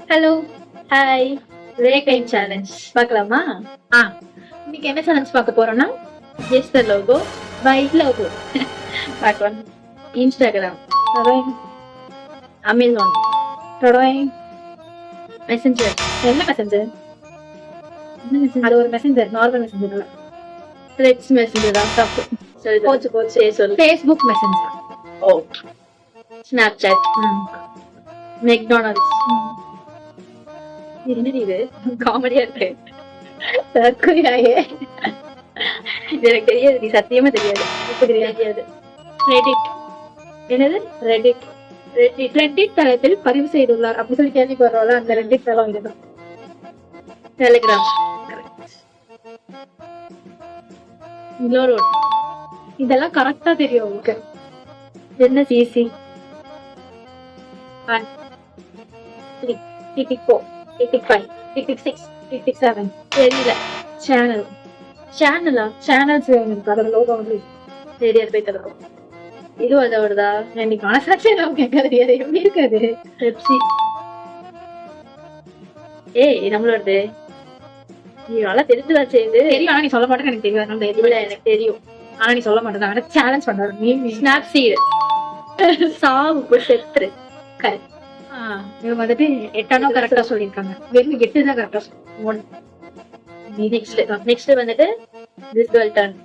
Hello, hi. Break time challenge பார்க்கலாமா? ஆ இன்னைக்கு என்ன சேலஞ்ச் பார்க்க போறோம்னா guess the logo by logo பார்க்கலாம். இன்ஸ்டாகிராம், டொடொய் அமேசான், டொடொய். மெசஞ்சர், என்ன மெசஞ்சர்? அது ஒரு மெசஞ்சர், நார்மல் மெசஞ்சர் இல்ல. த்ரெட்ஸ் மெசஞ்சர் தப்பு. சரி போச்சு போச்சு. சரி சொல்லு. Facebook messenger. Oh, Snapchat, McDonald's. என்னடி இது காமெடியா இருக்கு. தற்கொலையாயே. இது எனக்கு தெரியாது, நீ சத்தியமா தெரியாது. இப்ப தெரியாது. ரெடிட். என்னது? ரெடிட். ரெட்டிட். ரெடிட் தளத்தில் பதிவு செய்துள்ளார் அப்படி சொல்லி கேள்விப்படுறோம்ல, அந்த ரெடிட் தளம் இதுதான். டெலிகிராம், இன்னொரு இதெல்லாம் கரெக்டா தெரியும் உங்களுக்கு. என்ன சிசி, டிடிக் 4, டிடிக் 5, டிடிக் 6, டிடிக் 7. தெரியல. சேனல். சேனலா? சேனல்ஸ் இருக்கு, அதோட லோகோ வந்து தெரியாது, போய் தருவோம். இது அதோடதா? இன்னைக்கு மனசாட்சி நம்ம கேட்காது, அது எப்படி இருக்காது. பெப்சி. ஏய், நம்மளோடது. நீ நல்லா தெரிஞ்சுதான் செய்யுது. தெரியும், ஆனா நீ சொல்ல மாட்டேன்னு எனக்கு தெரியும். அதனால இல்ல, தெரியல. எனக்கு தெரியும். ஆனா நீ சொல்ல மாட்டேன், ஆனா சேலஞ்ச் பண்றாரு நீ. ஸ்னாப்சீடு. சாவு செத்துரு. கரெக்ட். இவங்க வந்துட்டு 8 கரெக்டா சொல்லியிருக்காங்க. வெறும் 8 தான் கரெக்டா. நெக்ஸ்ட் வந்துட்டு திஸ் கேர்ள் டர்ன்.